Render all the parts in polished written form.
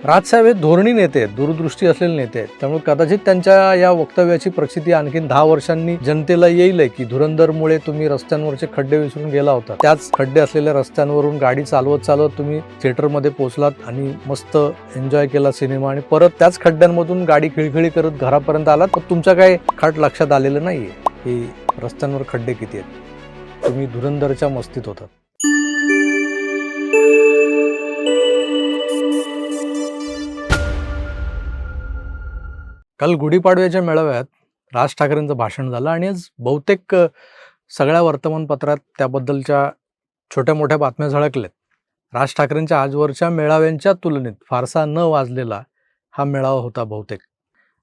राजसाहेब हे धोरणी नेते आहेत, दूरदृष्टी असलेले नेते आहेत. त्यामुळे कदाचित त्यांच्या या वक्तव्याची प्रचिती आणखीन 10 वर्षांनी जनतेला येईल की धुरंधरमुळे तुम्ही रस्त्यांवरचे खड्डे विसरून गेला होता. त्याच खड्डे असलेल्या रस्त्यांवरून गाडी चालवत चालवत तुम्ही थिएटरमध्ये पोहोचलात आणि मस्त एन्जॉय केला सिनेमा आणि परत त्याच खड्ड्यांमधून गाडी खिळखिळी करत घरापर्यंत आलात. पण तुमच्या काय खाट लक्षात आलेलं नाहीये की रस्त्यांवर खड्डे किती आहेत. तुम्ही धुरंधरच्या मस्तीत होतात. काल गुढीपाडव्याच्या मेळाव्यात राज ठाकरेंचं भाषण झालं आणि आज बहुतेक सगळ्या वर्तमानपत्रात त्याबद्दलच्या छोट्या मोठ्या बातम्या झळकल्यात. राज ठाकरेंच्या आजवरच्या मेळाव्यांच्या तुलनेत फारसा न वाजलेला हा मेळावा होता बहुतेक,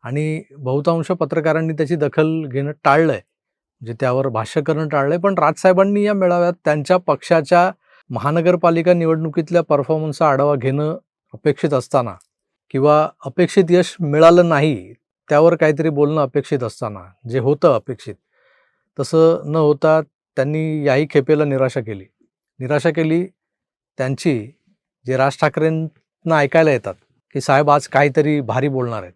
आणि बहुतांश पत्रकारांनी त्याची दखल घेणं टाळलंय, म्हणजे त्यावर भाष्य करणं टाळलंय. पण राजसाहेबांनी या मेळाव्यात त्यांच्या पक्षाच्या महानगरपालिका निवडणुकीतल्या परफॉर्मन्सचा आढावा घेणं अपेक्षित असताना किंवा अपेक्षित यश मिळालं नाही त्यावर काहीतरी बोलणं अपेक्षित असताना जे होतं अपेक्षित तसं न होता त्यांनी याही खेपेला निराशा केली त्यांची, जे राज ठाकरेंना ऐकायला येतात की साहेब आज काहीतरी भारी बोलणार आहेत.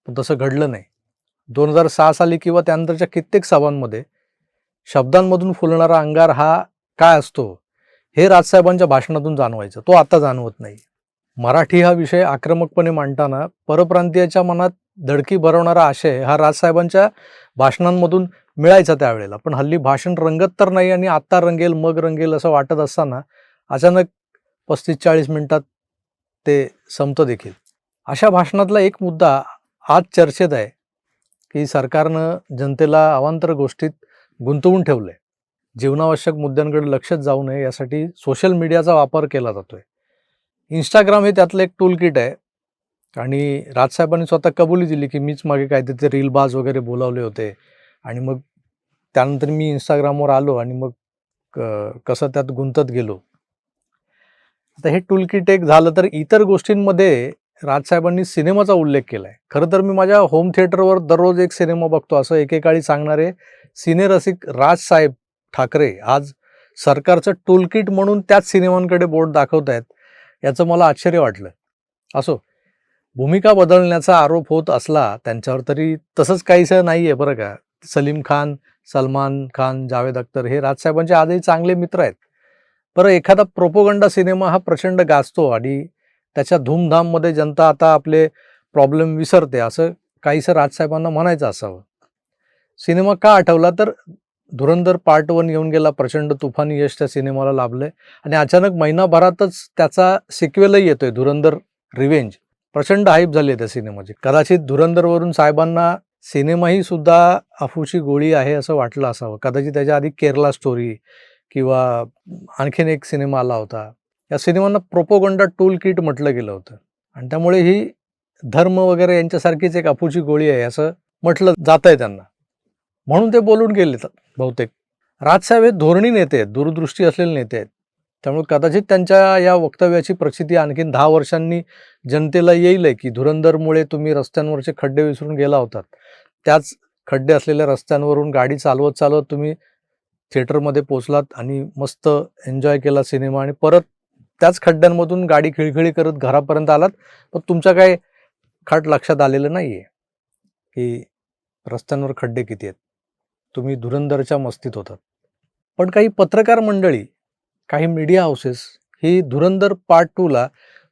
पण तसं घडलं नाही. 2006 साली किंवा त्यानंतरच्या कित्येक सभांमध्ये शब्दांमधून फुलणारा अंगार हा काय असतो हे राजसाहेबांच्या भाषणातून जाणवायचं. तो आता जाणवत नाही. मराठी हा विषय आक्रमकपणे मांडताना परप्रांतीयाच्या मनात धडकी भरवणारा आशय हा राजसाहेबांच्या भाषणांमधून मिळायचा त्यावेळेला. पण हल्ली भाषण रंगत तर नाही आणि आत्ता रंगेल मग रंगेल असं वाटत असताना अचानक 35-40 मिनिटात ते संपतं देखील. अशा भाषणातला एक मुद्दा आज चर्चेत आहे की सरकारनं जनतेला अवांतर गोष्टीत गुंतवून ठेवलंय. जीवनावश्यक मुद्द्यांकडे लक्षच जाऊ नये यासाठी सोशल मीडियाचा वापर केला जातोय. इंस्टाग्राम हे त्यातलं एक टूल किट आहे आणि राजसाहेबांनी स्वतः कबुली दिली की मीच मागे काहीतरी रीलबाज वगैरे बोलावले होते आणि मग त्यानंतर मी इंस्टाग्रामवर आलो आणि मग कसं त्यात गुंतत गेलो. आता हे टूल किट एक झालं, तर इतर गोष्टींमध्ये राजसाहेबांनी सिनेमाचा उल्लेख केलाय. खरं तर मी माझ्या होम थिएटरवर दररोज एक सिनेमा बघतो असं एकेकाळी सांगणारे सिनेरसिक राजसाहेब ठाकरे आज सरकारचं टूलकिट म्हणून त्याच सिनेमांकडे बोट दाखवत आहेत, याचं मला आश्चर्य वाटलं. असो, भूमिका बदलण्याचा आरोप होत असला त्यांच्यावर तरी तसंच काहीसं नाही आहे बरं का. सलीम खान, सलमान खान, जावेद अख्तर हे राजसाहेबांचे आजही चांगले मित्र आहेत. बरं, एखादा प्रोपोगंडा सिनेमा हा प्रचंड गाजतो आणि त्याच्या धूमधाममध्ये जनता आता आपले प्रॉब्लेम विसरते असं काहीसं राजसाहेबांना म्हणायचं असावं. सिनेमा का आठवला तर धुरंधर पार्ट 1 येऊन गेला. प्रचंड तुफानी यश त्या सिनेमाला लाभलंय आणि अचानक महिनाभरातच त्याचा सिक्वेलही येतोय, धुरंधर रिव्हेंज. प्रचंड हाईप झाली आहे त्या सिनेमाची. कदाचित धुरंधरवरून साहेबांना सिनेमाही सुद्धा अफूची गोळी आहे असं वाटलं असावं. कदाचित त्याच्या आधी केरला स्टोरी किंवा आणखीन एक सिनेमा आला होता. या सिनेमांना प्रोपोगंडा टूल किट म्हटलं गेलं होतं आणि त्यामुळे ही धर्म वगैरे यांच्यासारखीच एक अफूची गोळी आहे असं म्हटलं जात आहे त्यांना, म्हणून ते बोलून गेले बहुतेक. राजसाहेब हे धोरणी नेते आहेत, दूरदृष्टी असलेले नेते आहेत. त्यामुळे कदाचित त्यांच्या या वक्तव्याची प्रचिती आणखीन 10 वर्षांनी जनतेला येईल की धुरंधरमुळे तुम्ही रस्त्यांवरचे खड्डे विसरून गेला होतात. त्याच खड्डे असलेल्या रस्त्यांवरून गाडी चालवत चालवत तुम्ही थिएटरमध्ये पोहोचलात आणि मस्त एन्जॉय केला सिनेमा आणि परत त्याच खड्ड्यांमधून गाडी खिळखिळी करत घरापर्यंत आलात. पण तुमच्या काय खाट लक्षात आलेलं नाहीये की रस्त्यांवर खड्डे किती आहेत. तुम्ही धुरंधरच्या मस्तीत होतात. पण काही पत्रकार मंडळी, काही मीडिया हाऊसेस ही धुरंधर पार्ट 2ला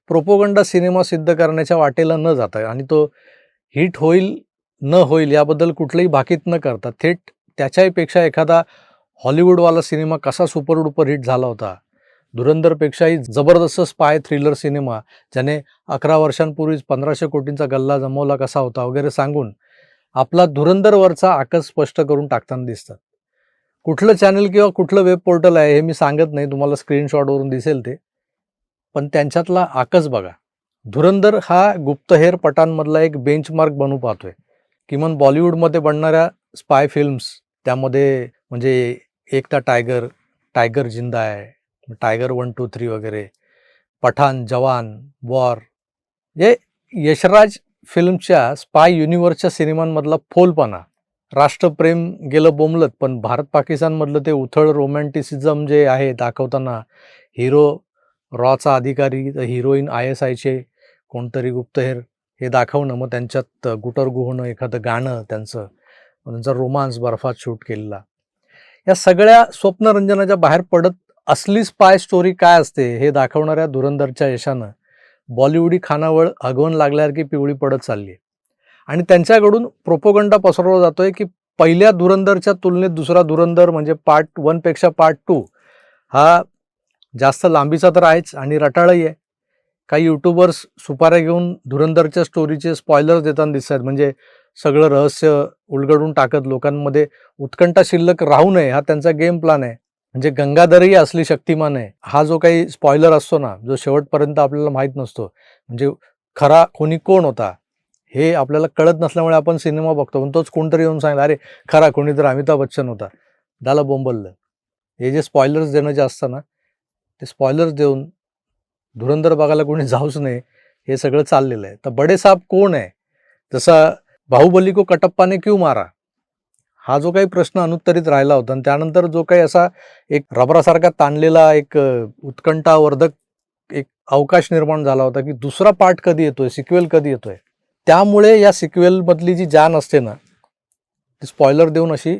प्रोपोगंडा सिनेमा सिद्ध करण्याच्या वाटेला न जाता आणि तो हिट होईल न होईल याबद्दल कुठलंही भाकीत न करता थेट त्याच्याहीपेक्षा एखादा हॉलिवूडवाला सिनेमा कसा सुपरडुपर हिट झाला होता, धुरंधरपेक्षाही जबरदस्त स्पाय थ्रिलर सिनेमा ज्याने 11 वर्षांपूर्वीच 1500 कोटींचा गल्ला जमवला कसा होता वगैरे सांगून आपला धुरंधरवरचा आकस स्पष्ट करून टाकताना दिसतात. कुठलं चॅनल किंवा कुठलं वेब पोर्टल आहे हे मी सांगत नाही, तुम्हाला स्क्रीनशॉटवरून दिसेल ते. पण त्यांच्यातला आकस बघा. धुरंधर हा गुप्तहेर पटांमधला एक बेंचमार्क बनू पाहतोय. किमान बॉलिवूडमध्ये बनणाऱ्या स्पाय फिल्म्स त्यामध्ये म्हणजे एकता टायगर, टायगर जिंदा आहे, टायगर 1, 2, 3 वगैरे, पठाण, जवान, वॉर, हे यशराज फिल्मच्या स्पाय युनिव्हर्सच्या सिनेमांमधला फोलपणा, राष्ट्रप्रेम गेलं बोंबलत, पण भारत पाकिस्तानमधलं ते उथळ रोमॅन्टिसिझम जे आहे दाखवताना हिरो रॉचा अधिकारी, हिरोईन ISIचे कोणतरी गुप्तहेर हे दाखवणं, मग त्यांच्यात गुटरगू होणं, एखादं गाणं त्यांचं, मग त्यांचा रोमांस बर्फात शूट केलेला. या सगळ्या स्वप्नरंजनाच्या बाहेर पडत असली स्पाय स्टोरी काय असते हे दाखवणाऱ्या धुरंधरच्या यशानं बॉलिवूडी खानावळ हगवून लागल्यासारखी पिवळी पडत चालली आहे. आणि त्यांच्याकडून प्रोपोगंडा पसरवला जातोय की पहिल्या धुरंधरच्या तुलनेत दुसरा धुरंधर म्हणजे पार्ट 1 पेक्षा पार्ट 2 हा जास्त लांबीचा तर आहेच आणि रटाळही आहे. काही युट्यूबर्स सुपाऱ्या घेऊन धुरंधरच्या स्टोरीचे स्पॉयलर्स देताना दिसतात, म्हणजे सगळं रहस्य उलगडून टाकत लोकांमध्ये उत्कंठा शिल्लक राहू नये हा त्यांचा गेम प्लॅन आहे. म्हणजे गंगाधरही असली शक्तिमान आहे हा जो काही स्पॉयलर असतो ना, जो शेवटपर्यंत आपल्याला माहीत नसतो, म्हणजे खरा कोणी कोण होता हे आपल्याला कळत नसल्यामुळे आपण सिनेमा बघतो, पण तोच कोणतरी येऊन सांगितलं अरे खरा कोणी तर अमिताभ बच्चन होता, झालं बोंबललं. हे जे स्पॉयलर्स देणं जे असतं ना, ते स्पॉयलर्स देऊन धुरंधर बघायला कोणी जाऊच नये हे सगळं चाललेलं आहे. तर बडे साहेब कोण आहे, जसा बाहुबली को कटप्पाने क्यों मारा हा जो काही प्रश्न अनुत्तरित राहिला होता, आणि त्यानंतर जो काही असा एक रबरासारखा ताणलेला एक उत्कंठावर्धक एक अवकाश निर्माण झाला होता की दुसरा पार्ट कधी येतोय, सिक्वेल कधी येतोय. त्यामुळे या सिक्वेलमधली जी जान असते ना, ती स्पॉयलर देऊन अशी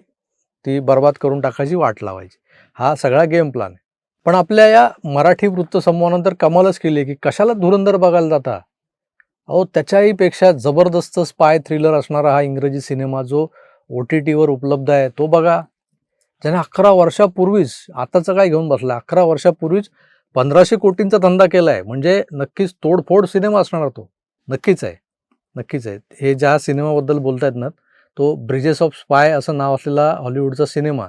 ती बर्बाद करून टाकायची, वाट लावायची, हा सगळा गेम प्लॅन आहे. पण आपल्या या मराठी वृत्तसमूहानंतर कमालच केली की कशाला धुरंधर बघायला जाता, अहो त्याच्याही पेक्षा जबरदस्त स्पाय थ्रिलर असणारा हा इंग्रजी सिनेमा जो OTTवर उपलब्ध आहे तो बघा. ज्याने 11 वर्षापूर्वीच, आताचं काय घेऊन बसला, 11 वर्षापूर्वीच 1500 कोटींचा धंदा केला आहे. म्हणजे नक्कीच तोडफोड सिनेमा असणार तो, नक्कीच आहे, नक्कीच आहे. हे ज्या सिनेमाबद्दल बोलतायत ना, तो ब्रिजेस ऑफ स्पाय असं नाव असलेला हॉलिवूडचा सिनेमा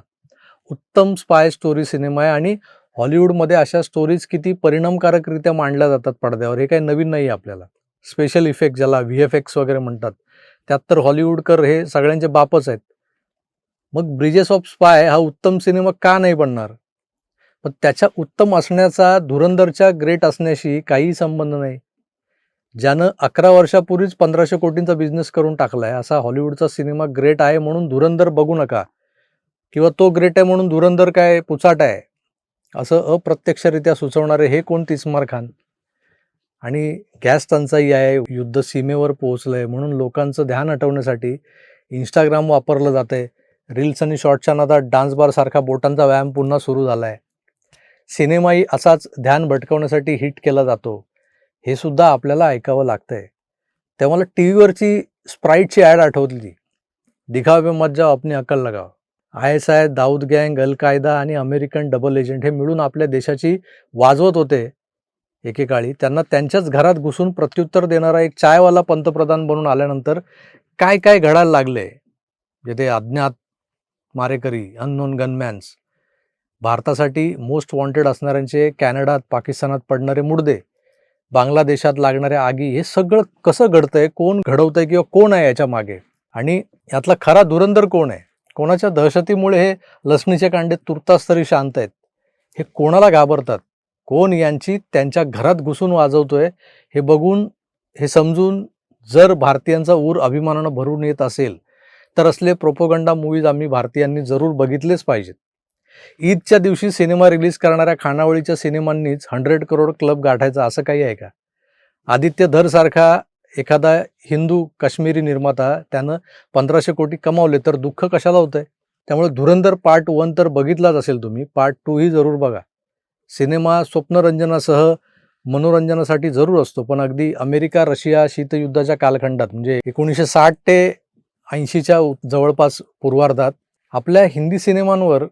उत्तम स्पाय स्टोरी सिनेमा आहे. आणि हॉलिवूडमध्ये अशा स्टोरीज किती परिणामकारकरित्या मांडल्या जातात पडद्यावर हे काही नवीन नाही आहे आपल्याला. स्पेशल इफेक्ट ज्याला VFX वगैरे म्हणतात, त्यात तर हॉलिवूडकर हे सगळ्यांचे बापच आहेत. मग ब्रिजेस ऑफ स्पाय हा उत्तम सिनेमा का नाही बनणार, पण त्याच्या उत्तम असण्याचा धुरंधरच्या ग्रेट असण्याशी काही संबंध नाही. ज्यानं 11 वर्षापूर्वीच 1500 कोटींचा बिझनेस करून टाकलाय असा हॉलिवूडचा सिनेमा ग्रेट आहे म्हणून धुरंधर बघू नका, किंवा तो ग्रेट आहे म्हणून धुरंधर काय पुचाट आहे असं अप्रत्यक्षरित्या सुचवणारे हे कोण तिस्मार खान. आणि गॅस टंचाई आहे, युद्ध सीमेवर पोहोचलंय म्हणून लोकांचं ध्यान हटवण्यासाठी इंस्टाग्राम वापरलं जातंय. रील्स आणि शॉर्टच्या नादात डान्स बार सारखा बोटांचा व्यायाम पुन्हा सुरू झालाय. सिनेमाही असाच ध्यान भटकवण्यासाठी हिट केला जातो, हे सुद्धा आपल्याला ऐकावं लागतंय. तेव्हा मला टी व्हीवरची स्प्राईटची ॲड आठवली, दिखावे मत जाओ अपनी अक्कल लगाओ. ISI, दाऊद गँग, अल कायदा आणि अमेरिकन डबल एजंट हे मिळून आपल्या देशाची वाजवत होते एकेकाळी. त्यांना त्यांच्याच घरात घुसून प्रत्युत्तर देणारा एक चायवाला पंतप्रधान बनून आल्यानंतर काय काय घडायला लागले, जे ते अज्ञात मारेकरी, अननोन गनमॅन्स, भारतासाठी मोस्ट वॉन्टेड असणाऱ्यांचे कॅनडात पाकिस्तानात पडणारे मुडदे, बांगलादेशात लागणाऱ्या आगी, हे सगळं कसं घडतंय, कोण घडवतंय किंवा कोण आहे याच्या मागे, आणि यातला खरा धुरंधर कोण आहे, कोणाच्या दहशतीमुळे हे लसणीचे कांडे तुर्तास तरी शांत आहेत, हे कोणाला घाबरतात, कोण यांची त्यांच्या घरात घुसून वाजवतोय, हे बघून हे समजून जर भारतीयांचा ऊर अभिमानानं भरून येत असेल तर असले प्रोपोगंडा मूवीज आम्ही भारतीयांनी जरूर बघितलेच पाहिजेत. ईदच्या दिवशी सिनेमा रिलीज करणाऱ्या खानावळीच्या सिनेमांनीच 100 करोड क्लब गाठायचा असं काही आहे का? आदित्य धर सारखा एखादा हिंदू काश्मीरी निर्माता त्यानं 1500 कोटी कमावले तर दुःख कशाला होतंय? त्यामुळे धुरंधर पार्ट 1 तर बघितलाच असेल तुम्ही, पार्ट 2 ही जरूर बघा. सिनेमा स्वप्नरंजनासह मनोरंजनासाठी जरूर असतो, पण अगदी अमेरिका रशिया शीतयुद्धाच्या कालखंडात म्हणजे 1960 ते 80च्या जवळपास पूर्वार्धात आपल्या हिंदी सिनेमांवर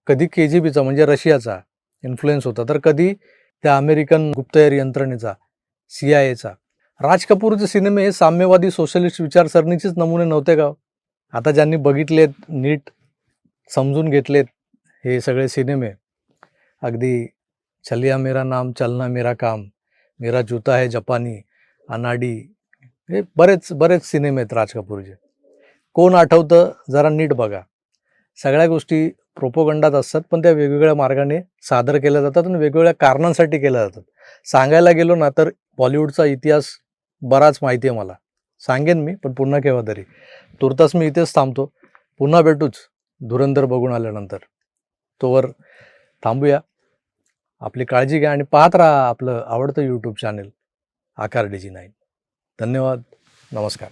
कधी KGBचा म्हणजे रशियाचा इन्फ्लुएन्स होता, तर कधी त्या अमेरिकन गुप्तहेर यंत्रणेचा, CIAचा. राज कपूरचे सिनेमे हे साम्यवादी सोशलिस्ट विचारसरणीचेच नमुने नव्हते का? आता ज्यांनी बघितलेत, नीट समजून घेतलेत हे सगळे सिनेमे, अगदी चलिया मेरा नाम चलना मेरा काम, मेरा जूता है जपानी, अनाडी, हे बरेच सिनेमे आहेत राज कपूरचे. कोण आठवतं जरा नीट बघा. सगळ्या गोष्टी प्रोपोगंडात असतात, पण त्या वेगवेगळ्या मार्गाने सादर केल्या जातात आणि वेगवेगळ्या कारणांसाठी केल्या जातात. सांगायला गेलो ना तर बॉलिवूडचा इतिहास बराच माहिती आहे मला, सांगेन मी, पण पुन्हा केव्हा तरी. तुर्तास मी इथेच थांबतो, पुन्हा भेटूच धुरंधर बघून आल्यानंतर. तोवर थांबूया. आपली काळजी घ्या आणि पाहत राहा आपलं आवडतं YouTube चॅनेल आकार DG9. धन्यवाद. नमस्कार.